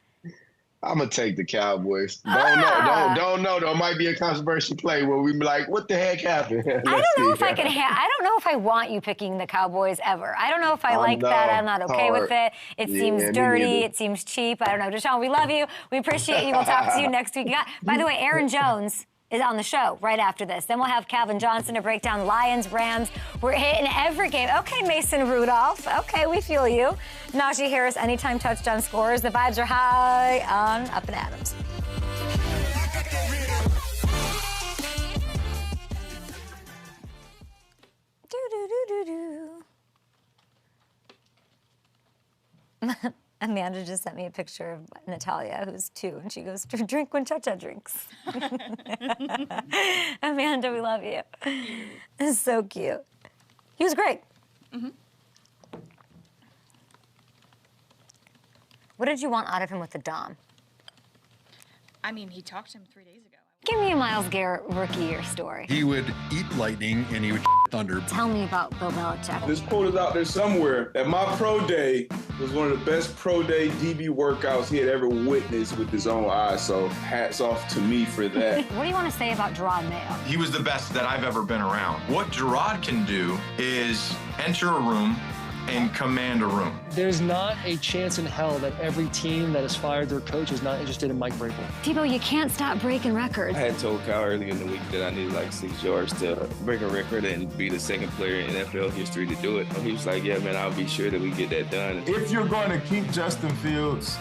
I'm gonna take the Cowboys. Don't know. There might be a controversial play where we be like, "What the heck happened?" I don't know if I can. I don't know if I want you picking the Cowboys ever. I don't know if I like that. I'm not okay with it. It seems dirty. It seems cheap. I don't know, Deshaun. We love you. We appreciate you. We'll talk to you next week. By the way, Aaron Jones is on the show right after this. Then we'll have Calvin Johnson to break down Lions, Rams. We're hitting every game. Okay, Mason Rudolph. Okay, we feel you. Najee Harris, anytime touchdown scores. The vibes are high on Up and Adams. Amanda just sent me a picture of Natalia, who's 2, and she goes, drink when Cha-Cha drinks. Amanda, we love you. It's so cute. He was great. Mm-hmm. What did you want out of him with the Dom? I mean, he talked to him 3 days ago. Give me a Myles Garrett rookie year story. He would eat lightning and he would thunder. Tell me about Bill Belichick. This quote is out there somewhere. At my pro day was one of the best pro day DB workouts he had ever witnessed with his own eyes. So hats off to me for that. What do you want to say about Gerard Mayo? He was the best that I've ever been around. What Gerard can do is enter a room and command a room. There's not a chance in hell that every team that has fired their coach is not interested in Mike Vrabel. Tebow, you can't stop breaking records. I had told Kyle earlier in the week that I needed like 6 yards to break a record and be the second player in NFL history to do it. He was like, yeah, man, I'll be sure that we get that done. If you're going to keep Justin Fields,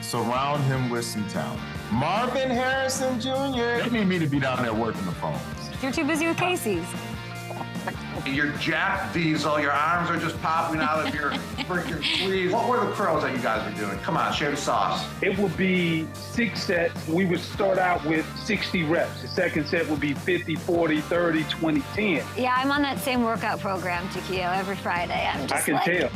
surround him with some talent. Marvin Harrison Jr. They need me to be down there working the phones. You're too busy with Casey's. You're Jack Diesel, your arms are just popping out of your freaking sleeves. What were the curls that you guys were doing? Come on, share the sauce. It would be 6 sets. We would start out with 60 reps. The second set would be 50, 40, 30, 20, 10. Yeah, I'm on that same workout program, Chiquillo, every Friday. I can tell.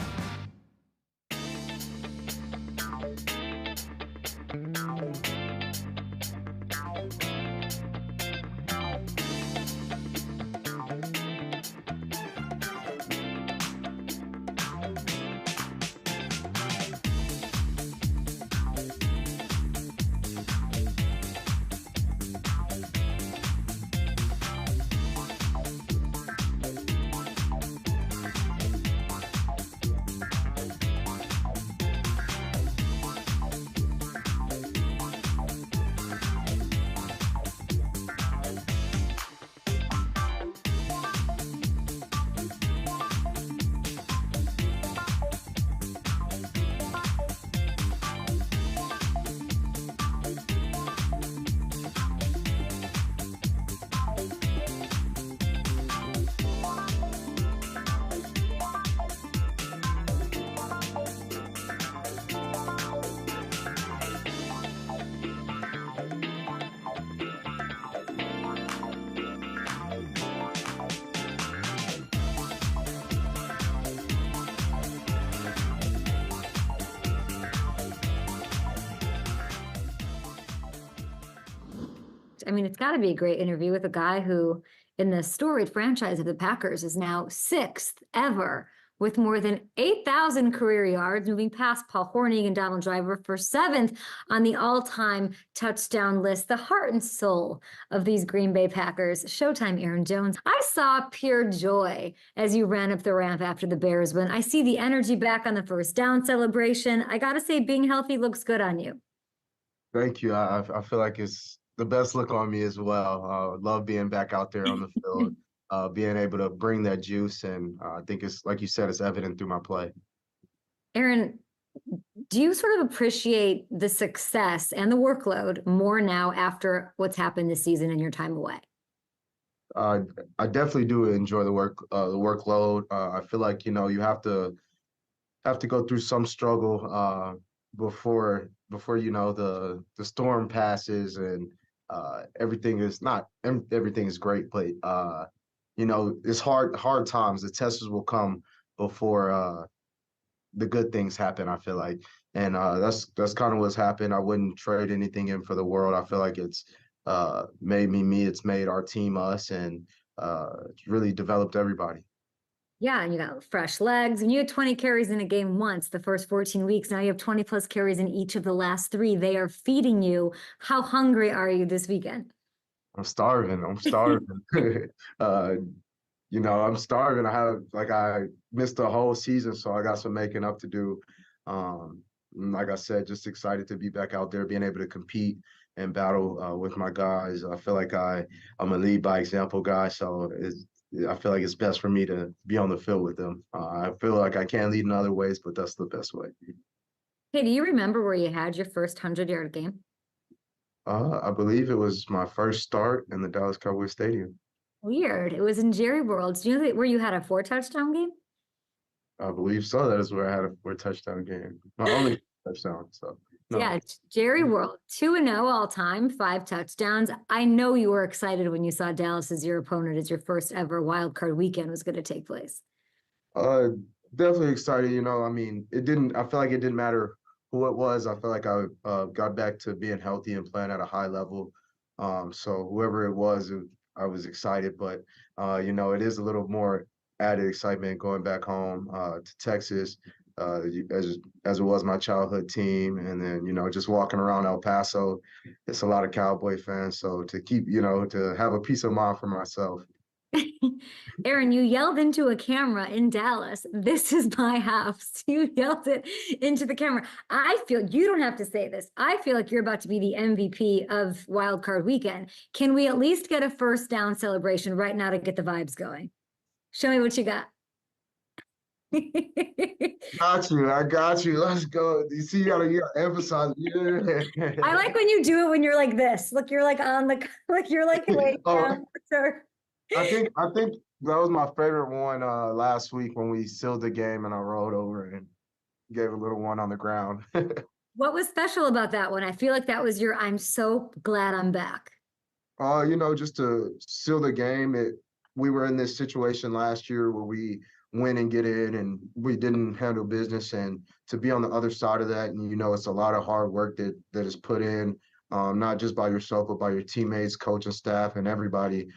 I mean, it's got to be a great interview with a guy who, in the storied franchise of the Packers, is now 6th ever with more than 8,000 career yards, moving past Paul Hornung and Donald Driver for 7th on the all-time touchdown list, the heart and soul of these Green Bay Packers. Showtime, Aaron Jones. I saw pure joy as you ran up the ramp after the Bears win. I see the energy back on the first down celebration. I got to say, being healthy looks good on you. Thank you. I feel like it's the best look on me as well. Love being back out there on the field, being able to bring that juice. And I think it's, like you said, it's evident through my play. Aaron, do you sort of appreciate the success and the workload more now after what's happened this season and your time away? I definitely do enjoy the workload. I feel like, you have to go through some struggle before the storm passes and everything is great, but it's hard times. The tests will come before the good things happen, I feel like. And that's kind of what's happened. I wouldn't trade anything in for the world. I feel like it's made me, it's made our team us, and it's really developed everybody. Yeah, and you got fresh legs. And you had 20 carries in a game once the first 14 weeks. Now you have 20 plus carries in each of the last 3. They are feeding you. How hungry are you this weekend? I'm starving. I'm starving. uh, I'm starving. I missed the whole season, so I got some making up to do. Like I said, just excited to be back out there, being able to compete and battle with my guys. I feel like I'm a lead by example guy, so I feel like it's best for me to be on the field with them. I feel like I can lead in other ways, but that's the best way. Hey, do you remember where you had your first 100-yard game? I believe it was my first start in the Dallas Cowboys Stadium. Weird. It was in Jerry World. Do you know where you had a 4-touchdown game? I believe so. That is where I had a 4-touchdown game. My only touchdown. So no. Yeah, Jerry World, 2-0 all time, 5 touchdowns. I know you were excited when you saw Dallas as your opponent as your first ever wild card weekend was going to take place. Definitely excited. I mean, I feel like it didn't matter who it was. I feel like I got back to being healthy and playing at a high level. So whoever it was, I was excited, but it is a little more added excitement going back home to Texas, as it was my childhood team, and then just walking around El Paso, it's a lot of Cowboy fans. So to keep to have a peace of mind for myself. Aaron, you yelled into a camera in Dallas, "This is my house." You yelled it into the camera. I feel you don't have to say this. I feel like you're about to be the MVP of Wild Card Weekend. Can we at least get a first down celebration right now to get the vibes going? Show me what you got. Got you. I got you. Let's go. You see, you gotta emphasize. Yeah. I like when you do it when you're like this. Look, you're like on the you're like laying down. I think that was my favorite one last week when we sealed the game and I rolled over and gave a little one on the ground. What was special about that one? I feel like that was I'm so glad I'm back. Just to seal the game. We were in this situation last year where we win and get in and we didn't handle business, and to be on the other side of that, and it's a lot of hard work that is put in, not just by yourself but by your teammates, coach and staff, and everybody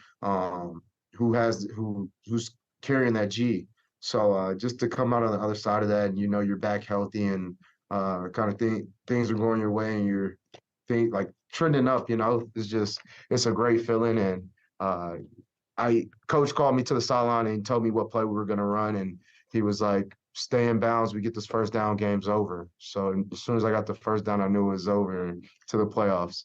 who's carrying that G. So just to come out on the other side of that, and you're back healthy and things are going your way and you're like trending up, it's a great feeling. And coach called me to the sideline and told me what play we were going to run, and he was like, "Stay in bounds. We get this first down, game's over." So as soon as I got the first down, I knew it was over to the playoffs.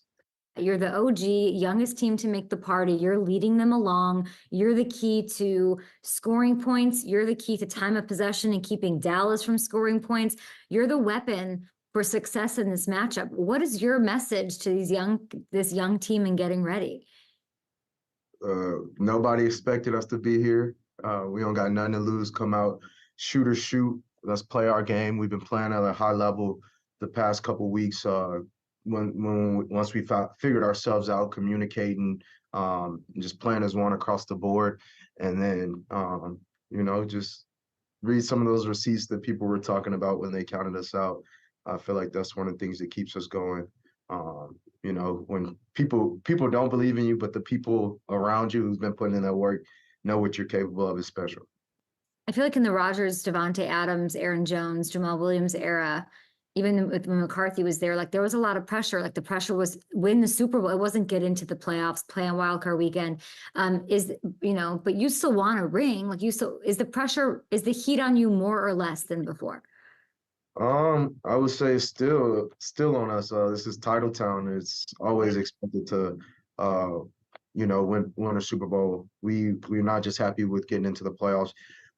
You're the OG, youngest team to make the party. You're leading them along. You're the key to scoring points. You're the key to time of possession and keeping Dallas from scoring points. You're the weapon for success in this matchup. What is your message to this young team in getting ready? Nobody expected us to be here. We don't got nothing to lose. Come out, shoot or shoot. Let's play our game. We've been playing at a high level the past couple weeks. Once we figured ourselves out, communicating, just playing as one across the board, and then just read some of those receipts that people were talking about when they counted us out. I feel like that's one of the things that keeps us going. When people don't believe in you, but the people around you who's been putting in that work know what you're capable of is special. I feel like in the Rodgers, Devontae Adams, Aaron Jones, Jamal Williams era, even when McCarthy was there, like there was a lot of pressure. Like the pressure was win the Super Bowl. It wasn't get into the playoffs, play on Wild Card Weekend. But you still want a ring. Like is the heat on you more or less than before? I would say it's still on us. This is title town. It's always expected to, win a Super Bowl. We're not just happy with getting into the playoffs.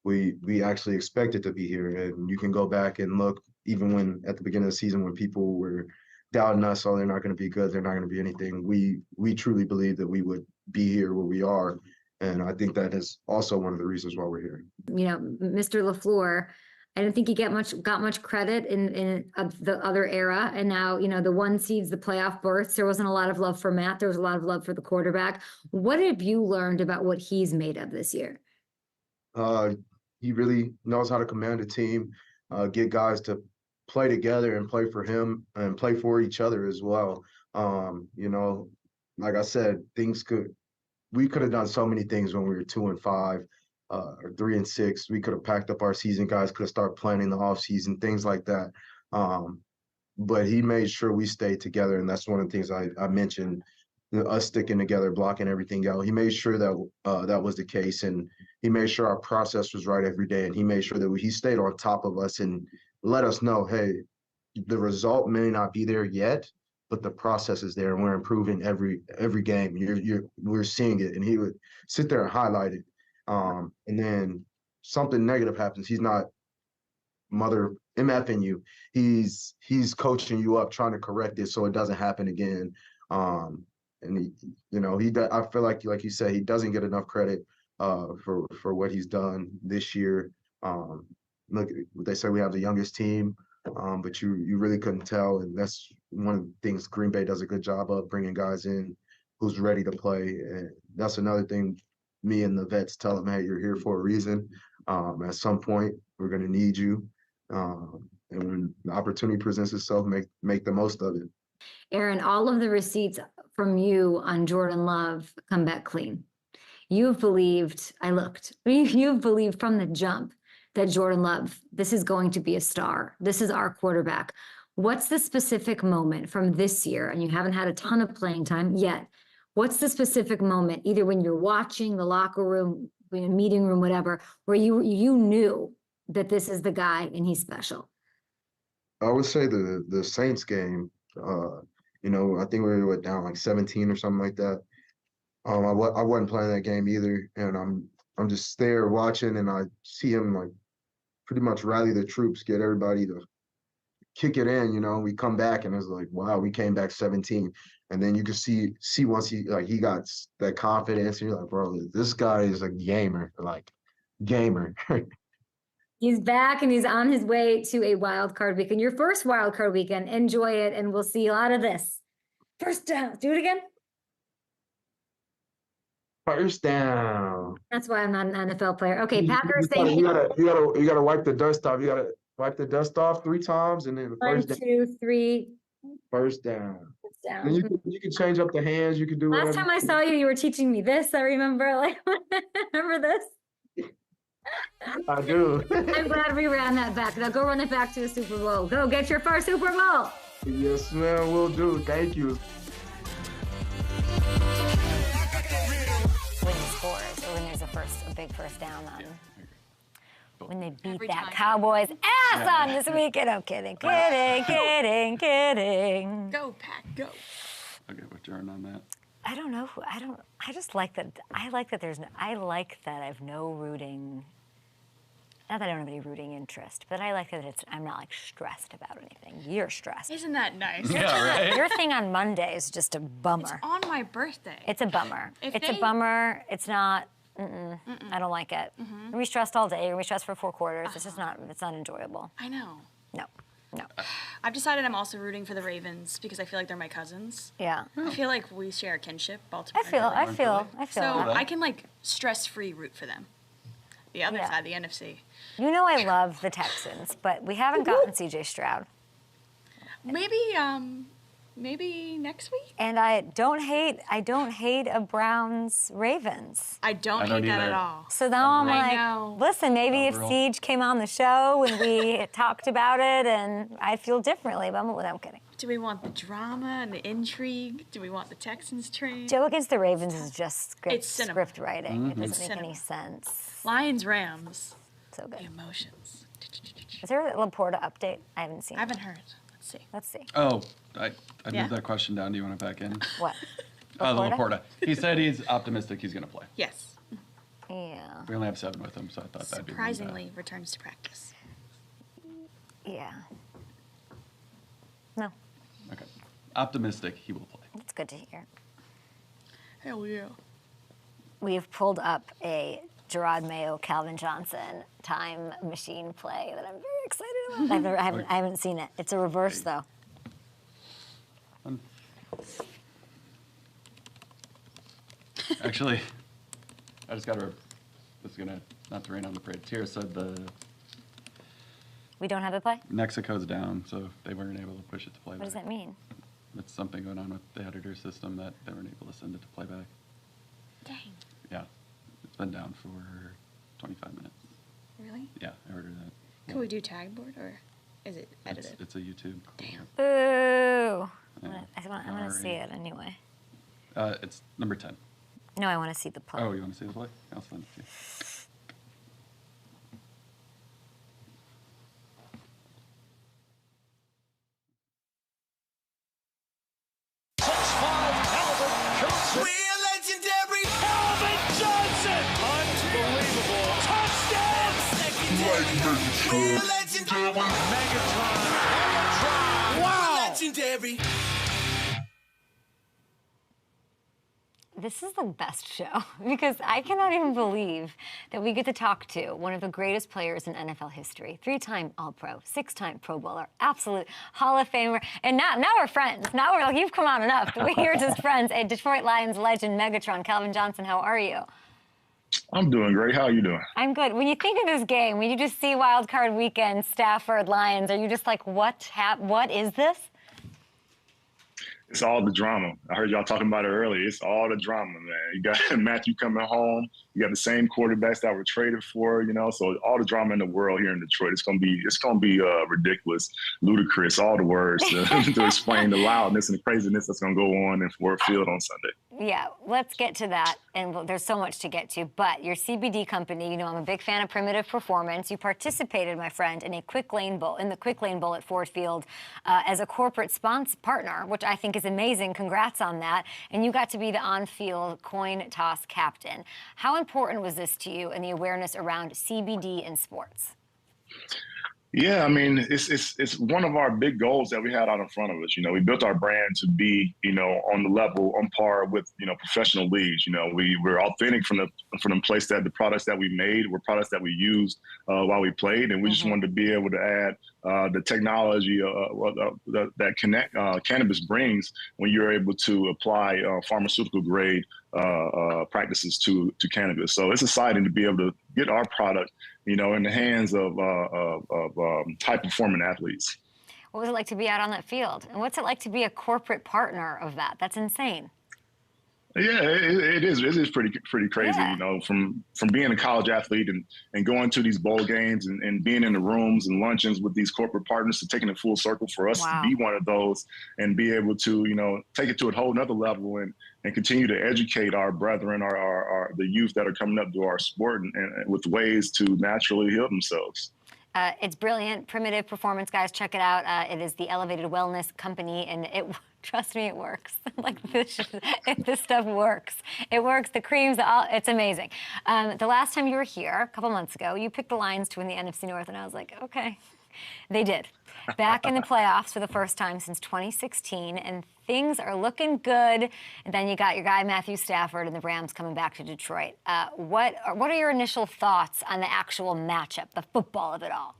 We actually expect it to be here. And you can go back and look, even when at the beginning of the season when people were doubting us, oh, they're not going to be good, they're not going to be anything. We truly believe that we would be here where we are. And I think that is also one of the reasons why we're here. Mr. LaFleur, I don't think he got much credit in the other era. And now, the 1 seeds, the playoff berths, there wasn't a lot of love for Matt. There was a lot of love for the quarterback. What have you learned about what he's made of this year? He really knows how to command a team, get guys to play together and play for him and play for each other as well. Like I said, we could have done so many things when we were 2-5. or 3-6. We could have packed up our season, guys could have started planning the off season, things like that. But he made sure we stayed together, and that's one of the things I mentioned, us sticking together, blocking everything out. He made sure that that was the case, and he made sure our process was right every day, and he made sure that he stayed on top of us and let us know, hey, the result may not be there yet, but the process is there, and we're improving every game. We're seeing it, and he would sit there and highlight it. And then something negative happens. He's not mother MFing you. He's coaching you up, trying to correct it so it doesn't happen again. And I feel like you said, he doesn't get enough credit for what he's done this year. Look, they say we have the youngest team, but you really couldn't tell, and that's one of the things Green Bay does a good job of, bringing guys in who's ready to play. And that's another thing me and the vets tell them, hey, you're here for a reason. At some point, we're going to need you. And when the opportunity presents itself, make the most of it. Aaron, all of the receipts from you on Jordan Love come back clean. You've believed from the jump that Jordan Love, this is going to be a star. This is our quarterback. What's the specific moment from this year? And you haven't had a ton of playing time yet. What's the specific moment, either when you're watching the locker room, in a meeting room, whatever, where you knew that this is the guy and he's special? I would say the Saints game. I think we were down like 17 or something like that. I wasn't playing that game either, and I'm just there watching, and I see him like pretty much rally the troops, get everybody to kick it in. We come back, and it's like, wow, we came back 17, and then you can see once he got that confidence, and you're like, bro, this guy is a gamer. He's back and he's on his way to a wild card weekend. Your first wild card weekend. Enjoy it, and we'll see a lot of this. First down. Do it again. First down. That's why I'm not an NFL player. Okay, Packers. You gotta wipe the dust off. You gotta wipe the dust off 3 times, and then One, 2, 3. First down. Down. And you can change up the hands. You can do whatever. Last time I saw you, you were teaching me this. I remember. Remember this? I do. I'm glad we ran that back. Now go run it back to a Super Bowl. Go get your first Super Bowl. Yes, ma'am, will do. Thank you. When he scores, or when there's a big first down on. When they beat that Cowboys ass on this weekend. I'm kidding. Go, Pack, go. I'll get with Jordan on that. I don't know. I just like that. I like that I have no rooting. Not that I don't have any rooting interest, but I like that I'm not stressed about anything. You're stressed. Isn't that nice? Yeah, right? Your thing on Monday is just a bummer. It's on my birthday. It's a bummer. It's a bummer. It's not. I don't like it. We stressed all day. We stressed for 4 quarters. It's just not. It's not enjoyable. I know. No. I've decided I'm also rooting for the Ravens because I feel like they're my cousins. Yeah. I feel like we share a kinship. Baltimore. I feel. So that. I can stress-free root for them. The other side, the NFC. I love the Texans, but we haven't gotten C.J. Stroud. Maybe next week. And I don't hate a Browns Ravens. I don't hate that at all. So now I'm listen, maybe if Siege came on the show and we talked about it, and I'd feel differently. But I'm kidding. Do we want the drama and the intrigue? Do we want the Texans train? Joe against the Ravens is just script writing. Mm-hmm. It doesn't make any sense. Lions, Rams. So good. The emotions. Is there a Laporta update? I haven't seen. I haven't heard. Let's see. Oh, I moved that question down. Do you want it back in? What? The Laporta. He said he's optimistic he's going to play. Yes. Yeah. We only have 7 with him, so I thought that'd be surprisingly returns to practice. Yeah. No. Okay. Optimistic he will play. That's good to hear. Hell yeah. We've pulled up a Gerard Mayo, Calvin Johnson time machine play that I'm very excited about. I haven't seen it. It's a reverse though. Actually, I just got this is gonna not to rain on the parade. Tira said We don't have it play? Mexico's down, so they weren't able to push it to playback. What does that mean? It's something going on with the editor system that they weren't able to send it to playback. Dang. Yeah, it's been down for 25 minutes. Really? Yeah, I ordered that. Could we do tag board or is it edited? It's a YouTube. Damn. Boo! Yeah. I want to see it anyway. It's number 10. No, I want to see the play. Oh, you want to see the play? I'll send it to you. We're legendary. Calvin Johnson. Unbelievable. Touchdown. We're legendary. Megatron. Wow. Legendary. This is the best show because I cannot even believe that we get to talk to one of the greatest players in NFL history, 3-time All-Pro, 6-time Pro Bowler, absolute Hall of Famer, and now we're friends. Now we're like, you've come on enough. We're just friends. And Detroit Lions legend Megatron, Calvin Johnson, how are you? I'm doing great. How are you doing? I'm good. When you think of this game, when you just see Wild Card Weekend, Stafford, Lions, are you just like, what is this? It's all the drama. I heard y'all talking about it earlier. It's all the drama, man. You got Matthew coming home. You got the same quarterbacks that were traded for, so all the drama in the world here in Detroit. It's gonna be ridiculous, ludicrous, all the words to explain the loudness and the craziness that's gonna go on in Ford Field on Sunday. Yeah, let's get to that. And there's so much to get to. But your CBD company, I'm a big fan of Primitive Performance. You participated, my friend, in the Quick Lane Bowl at Ford Field as a corporate partner, which I think is amazing. Congrats on that. And you got to be the on-field coin toss captain. How important was this to you and the awareness around CBD in sports? Yeah, I mean, it's one of our big goals that we had out in front of us. We built our brand to be, on the level, on par with, professional leagues. We're authentic from the place that the products that we made were products that we used while we played, and we just wanted to be able to add the technology that cannabis brings when you're able to apply pharmaceutical grade practices to cannabis. So it's exciting to be able to get our product, in the hands of high-performing athletes. What was it like to be out on that field? And what's it like to be a corporate partner of that? That's insane. Yeah, it is. It is pretty crazy, Yeah. From being a college athlete and going to these bowl games and being in the rooms and luncheons with these corporate partners, to taking it full circle for us to be one of those and be able to, take it to a whole nother level and continue to educate our brethren, the youth that are coming up to our sport and with ways to naturally heal themselves. It's brilliant. Primitive Performance, guys, check it out. It is the elevated wellness company, and trust me, it works. This stuff works. It works. The creams, it's amazing. The last time you were here, a couple months ago, you picked the Lions to win the NFC North, and I was like, okay. They did. Back in the playoffs for the first time since 2016, and things are looking good. And then you got your guy Matthew Stafford and the Rams coming back to Detroit. What are your initial thoughts on the actual matchup, the football of it all?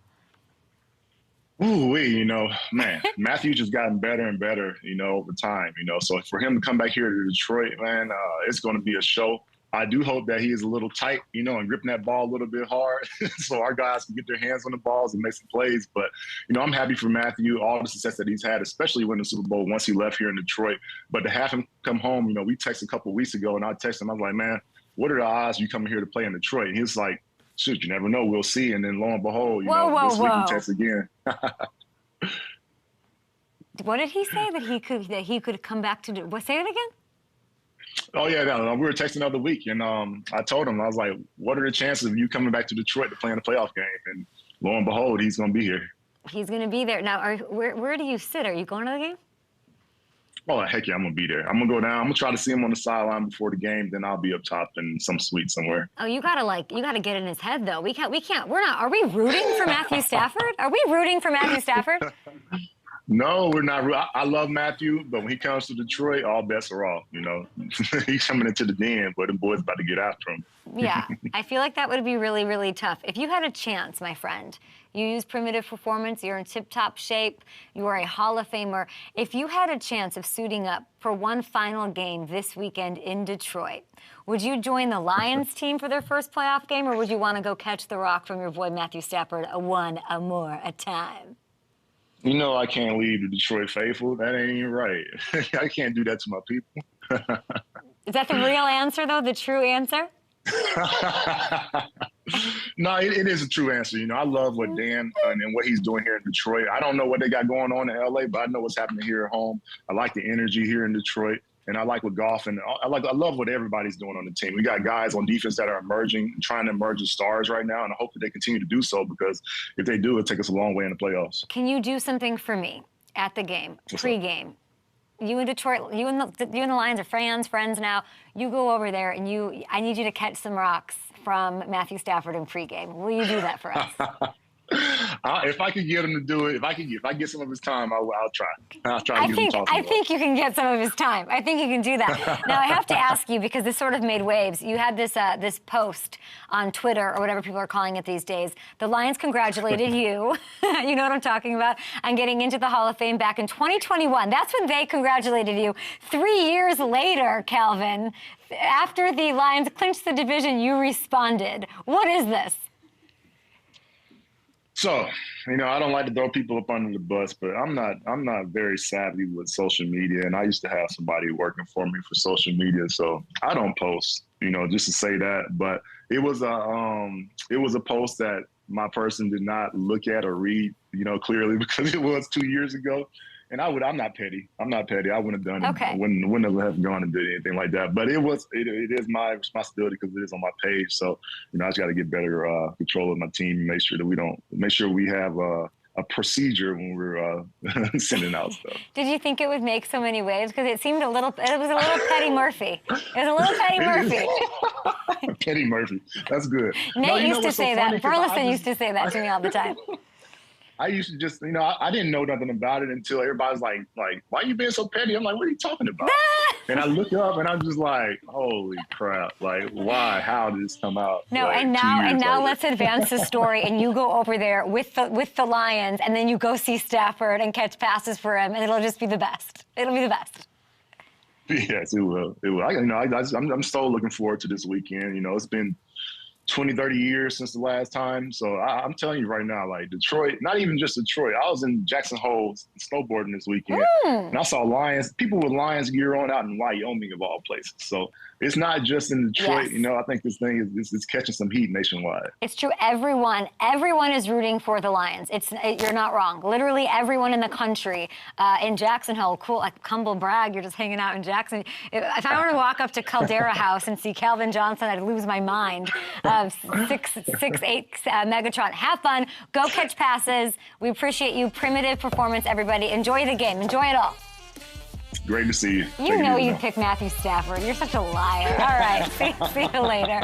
Man, Matthew just gotten better and better, over time, So for him to come back here to Detroit, man, it's going to be a show. I do hope that he is a little tight, and gripping that ball a little bit hard so our guys can get their hands on the balls and make some plays. But, I'm happy for Matthew, all the success that he's had, especially winning the Super Bowl once he left here in Detroit. But to have him come home, we texted a couple of weeks ago, and I texted him. I was like, man, what are the odds you coming here to play in Detroit? And he was like, shoot, you never know. We'll see. And then lo and behold, this week he texts again. What did he say that he could come back to? Say it again. Oh, yeah, no, we were texting the other week, and I told him, I was like, what are the chances of you coming back to Detroit to play in a playoff game? And lo and behold, he's going to be here. He's going to be there. Now, where do you sit? Are you going to the game? Oh, heck yeah, I'm going to be there. I'm going to go down. I'm going to try to see him on the sideline before the game. Then I'll be up top in some suite somewhere. Oh, you got to get in his head, though. Are we rooting for Matthew Stafford? Are we rooting for Matthew Stafford? No, we're not. I love Matthew, but when he comes to Detroit, all bets are off. He's coming into the den, but the boys about to get after him. Yeah, I feel like that would be really, really tough. If you had a chance, my friend, you use Primitive Performance, you're in tip-top shape, you are a Hall of Famer. If you had a chance of suiting up for one final game this weekend in Detroit, would you join the Lions team for their first playoff game, or would you want to go catch the rock from your boy Matthew Stafford one more a time? I can't leave the Detroit faithful. That ain't even right. I can't do that to my people. Is that the real answer, though? The true answer? No, it is a true answer. You know, I love what Dan and what he's doing here in Detroit. I don't know what they got going on in LA, but I know what's happening here at home. I like the energy here in Detroit, and I like what Goff and I love what everybody's doing on the team. We got guys on defense that are emerging, trying to emerge as stars right now, and I hope that they continue to do so, because if they do, it'll take us a long way in the playoffs. Can you do something for me at the game, pre-game? You in Detroit, you and the Lions are friends now. You go over there and I need you to catch some rocks from Matthew Stafford in pregame. Will you do that for us? If I could get him to do it, if I get some of his time, I'll try. I'll try to get him to talk to me. I think you can get some of his time. I think you can do that. Now, I have to ask you, because this sort of made waves. You had this this post on Twitter, or whatever people are calling it these days. The Lions congratulated you, you know what I'm talking about, on getting into the Hall of Fame back in 2021. That's when they congratulated you. 3 years later, Calvin, after the Lions clinched the division, you responded. What is this? So, you know, I don't like to throw people up under the bus, but I'm not very savvy with social media, and I used to have somebody working for me for social media, so I don't post, you know, just to say that. But it was a post that my person did not look at or read, you know, clearly, because it was 2 years ago. And I'm not petty. I wouldn't have done it. Wouldn't have gone and did anything like that. But it is my responsibility, because it is on my page. So, you know, I just got to get better control of my team and make sure we have a procedure when we're sending out stuff. Did you think it would make so many waves? Because it was a little Petty Murphy. It was a little Petty Murphy. Petty Murphy. That's good. Nate used to say that. Burleson used to say that to me all the time. I used to just, you know, I didn't know nothing about it until everybody's like, why are you being so petty? I'm like, what are you talking about? And I look up and I'm just like, holy crap! Like, why? How did this come out? No, like, and now let's advance the story, and you go over there with the Lions, and then you go see Stafford and catch passes for him, and it'll just be the best. It'll be the best. Yes, it will. It will. I'm so looking forward to this weekend. You know, it's been 20, 30 years since the last time. So I'm telling you right now, like Detroit, not even just Detroit. I was in Jackson Hole snowboarding this weekend, and I saw people with Lions gear on out in Wyoming, of all places. So it's not just in Detroit. Yes. You know, I think this thing is catching some heat nationwide. It's true. Everyone is rooting for the Lions. You're not wrong. Literally everyone in the country in Jackson Hole. Cool, like humble brag. You're just hanging out in Jackson. If I were to walk up to Caldera House and see Calvin Johnson, I'd lose my mind. 6'8" Megatron. Have fun. Go catch passes. We appreciate you. Primitive performance, everybody. Enjoy the game. Enjoy it all. Great to see you. You know you'd pick Matthew Stafford. You're such a liar. All right. See you later.